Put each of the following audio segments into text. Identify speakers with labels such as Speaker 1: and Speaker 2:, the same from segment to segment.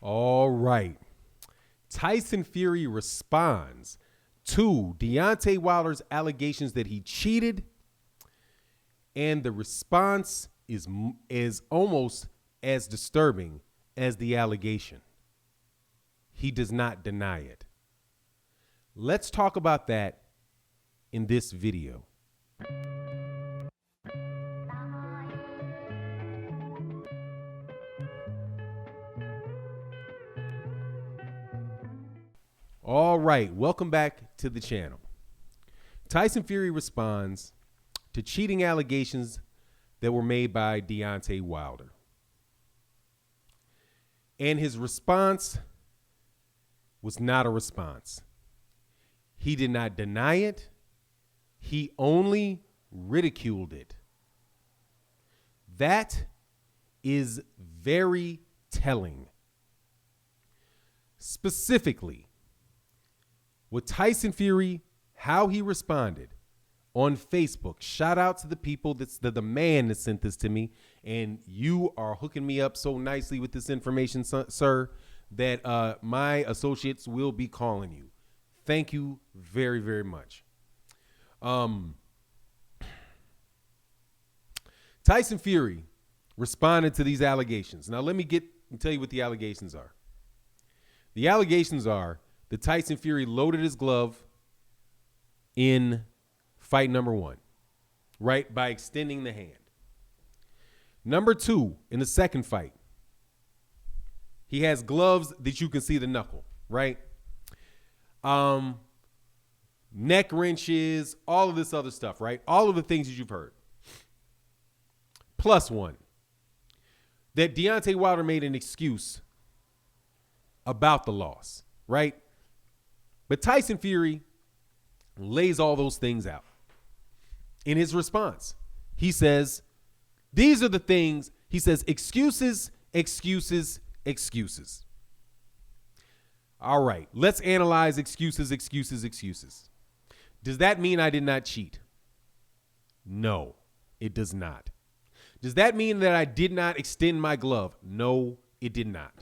Speaker 1: All right. Tyson Fury responds to Deontay Wilder's allegations that he cheated, and the response is almost as disturbing as the allegation. He does not deny it. Let's talk about that in this video. All right, welcome back to the channel. Tyson Fury responds to cheating allegations that were made by Deontay Wilder. And his response was not a response. He did not deny it. He only ridiculed it. That is very telling. Specifically, with Tyson Fury, how he responded on Facebook. Shout out to the people, the man that sent this to me. And you are hooking me up so nicely with this information, sir, that my associates will be calling you. Thank you very, very much. Tyson Fury responded to these allegations. Now, let me tell you what the allegations are. The allegations are that Tyson Fury loaded his glove in fight number 1, right, by extending the hand. Number 2, in the second fight, he has gloves that you can see the knuckle, right? Neck wrenches, all of this other stuff, right? All of the things that you've heard. Plus one, that Deontay Wilder made an excuse about the loss, right? But Tyson Fury lays all those things out. In his response, he says, these are the things, he says, excuses, excuses, excuses. All right, let's analyze excuses, excuses, excuses. Does that mean I did not cheat? No, it does not. Does that mean that I did not extend my glove? No, it did not.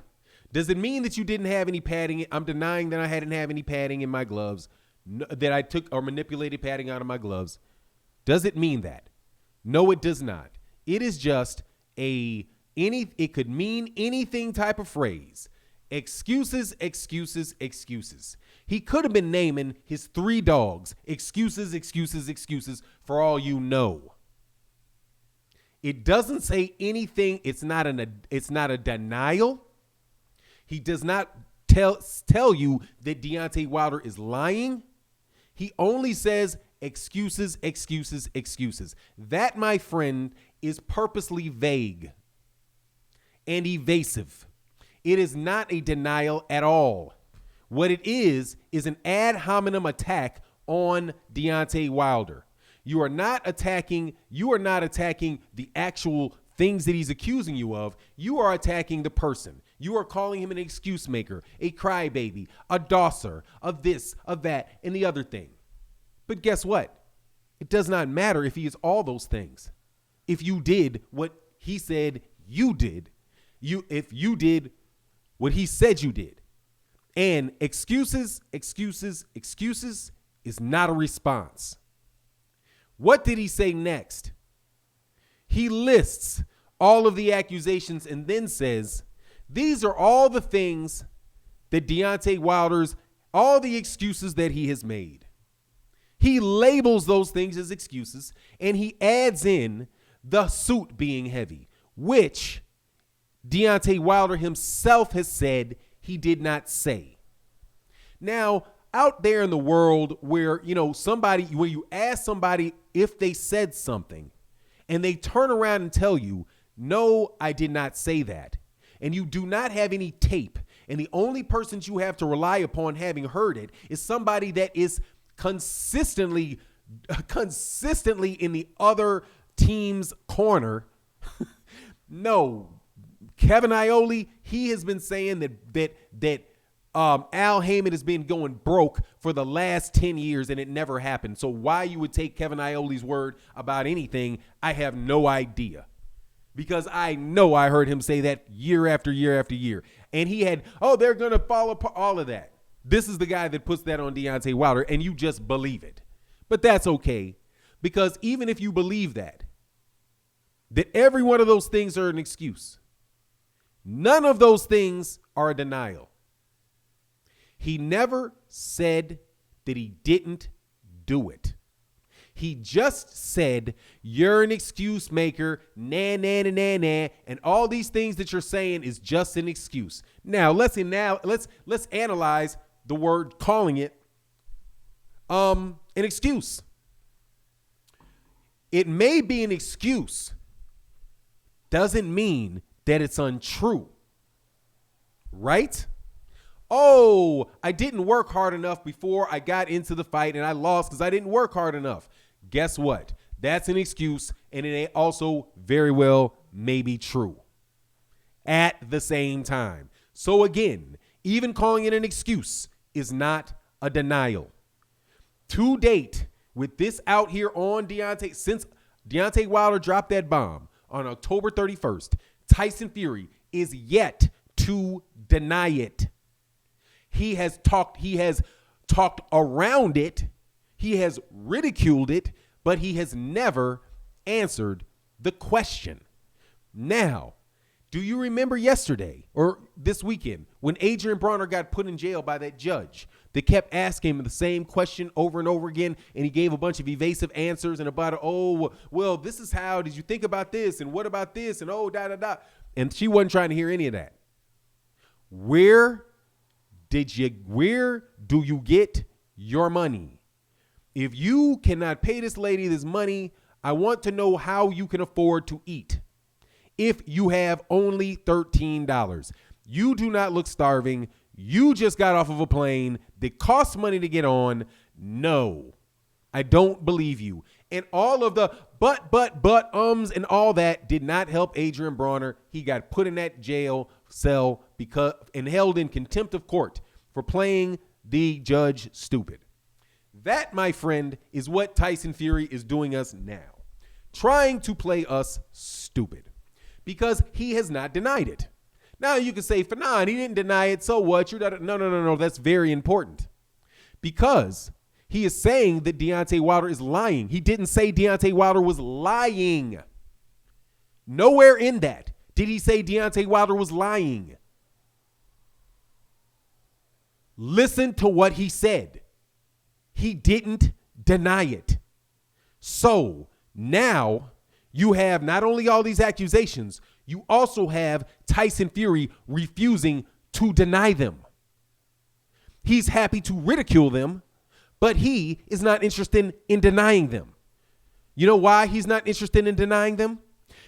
Speaker 1: Does it mean that you didn't have any padding? I'm denying that I hadn't have any padding in my gloves, that I took or manipulated padding out of my gloves. Does it mean that? No, it does not. It is just it could mean anything type of phrase. Excuses, excuses, excuses. He could have been naming his 3 dogs. Excuses, excuses, excuses, for all you know. It doesn't say anything. It's not a denial. He does not tell you that Deontay Wilder is lying. He only says excuses, excuses, excuses. That, my friend, is purposely vague and evasive. It is not a denial at all. What it is an ad hominem attack on Deontay Wilder. You are not attacking the actual things that he's accusing you of. You are attacking the person. You are calling him an excuse maker, a crybaby, a dosser, of this, of that, and the other thing. But guess what? It does not matter if he is all those things. If you did what he said you did, if you did what he said you did. And excuses, excuses, excuses is not a response. What did he say next? He lists all of the accusations and then says, these are all the things that Deontay Wilder's, all the excuses that he has made. He labels those things as excuses, and he adds in the suit being heavy, which Deontay Wilder himself has said he did not say. Now, out there in the world where, where you ask somebody if they said something and they turn around and tell you, no, I did not say that, and you do not have any tape, and the only person you have to rely upon having heard it is somebody that is consistently in the other team's corner. No, Kevin Iole, he has been saying that Al Heyman has been going broke for the last 10 years and it never happened. So why you would take Kevin Iole's word about anything, I have no idea. because I know I heard him say that year after year after year. And he had, they're going to fall apart, all of that. This is the guy that puts that on Deontay Wilder, and you just believe it. But that's okay, because even if you believe that every one of those things are an excuse, none of those things are a denial. He never said that he didn't do it. He just said, you're an excuse maker, nah, and all these things that you're saying is just an excuse. Now, let's analyze the word calling it an excuse. It may be an excuse, doesn't mean that it's untrue, right? Oh, I didn't work hard enough before I got into the fight and I lost because I didn't work hard enough. Guess what? That's an excuse, and it also very well may be true at the same time. So again, even calling it an excuse is not a denial. To date, with this out here on Deontay, since Deontay Wilder dropped that bomb on October 31st, Tyson Fury is yet to deny it. He has talked around it. He has ridiculed it, but he has never answered the question. Now, do you remember yesterday or this weekend when Adrian Bronner got put in jail by that judge that kept asking him the same question over and over again, and he gave a bunch of evasive answers and about, well, this is how, did you think about this, and what about this, and and she wasn't trying to hear any of that. Where do you get your money? If you cannot pay this lady this money, I want to know how you can afford to eat. If you have only $13, you do not look starving. You just got off of a plane that costs money to get on. No, I don't believe you. And all of the ums and all that did not help Adrian Bronner. He got put in that jail cell and held in contempt of court for playing the judge stupid. That, my friend, is what Tyson Fury is doing us now. Trying to play us stupid. Because he has not denied it. Now you can say, Fanon, he didn't deny it, so what? No, that's very important. Because he is saying that Deontay Wilder is lying. He didn't say Deontay Wilder was lying. Nowhere in that did he say Deontay Wilder was lying. Listen to what he said. He didn't deny it. So now you have not only all these accusations, you also have Tyson Fury refusing to deny them. He's happy to ridicule them, but he is not interested in denying them. You know why he's not interested in denying them?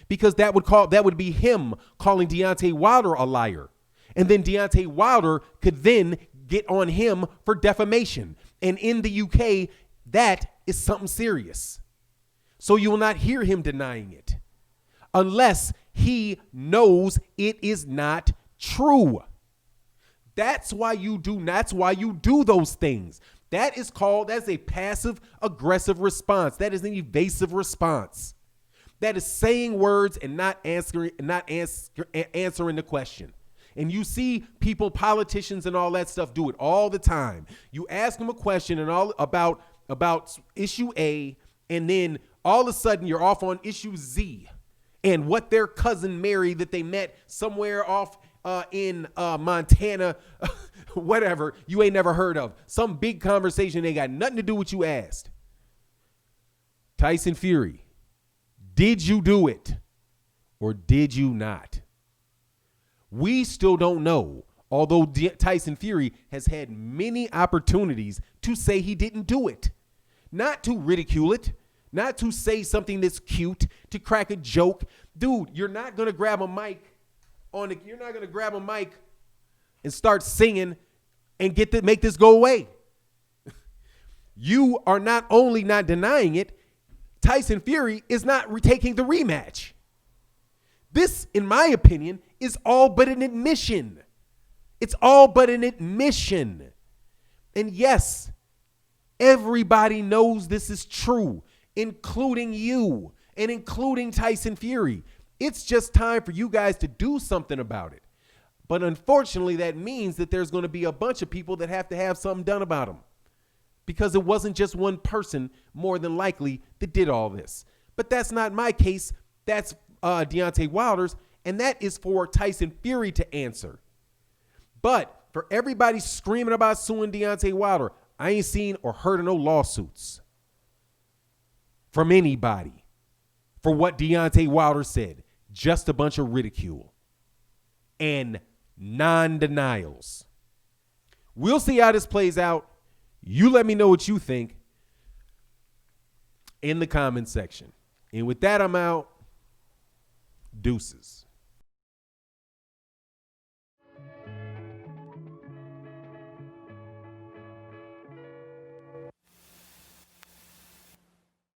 Speaker 1: Because that would be him calling Deontay Wilder a liar. And then Deontay Wilder could then get on him for defamation. And in the UK, that is something serious. So you will not hear him denying it unless he knows it is not true. That's why you do those things. That's a passive aggressive response. That is an evasive response. That is saying words and not answering the question. And you see people, politicians and all that stuff do it all the time. You ask them a question and all about issue A, and then all of a sudden you're off on issue Z and what their cousin Mary that they met somewhere off in Montana, whatever, you ain't never heard of. Some big conversation they got nothing to do with you asked. Tyson Fury, did you do it or did you not? We still don't know, although Tyson Fury has had many opportunities to say he didn't do it. Not to ridicule it, not to say something that's cute, to crack a joke. Dude, you're not going to grab a mic and start singing and make this go away. You are not only not denying it, Tyson Fury is not taking the rematch. This, in my opinion, is all but an admission. It's all but an admission. And yes, everybody knows this is true, including you and including Tyson Fury. It's just time for you guys to do something about it. But unfortunately, that means that there's going to be a bunch of people that have to have something done about them, because it wasn't just one person, more than likely, that did all this. But that's not my case. That's Deontay Wilder's, and that is for Tyson Fury to answer. But for everybody screaming about suing Deontay Wilder, I ain't seen or heard of no lawsuits from anybody for what Deontay Wilder said. Just a bunch of ridicule and non-denials. We'll see how this plays out. You let me know what you think in the comment section. And with that, I'm out. Deuces.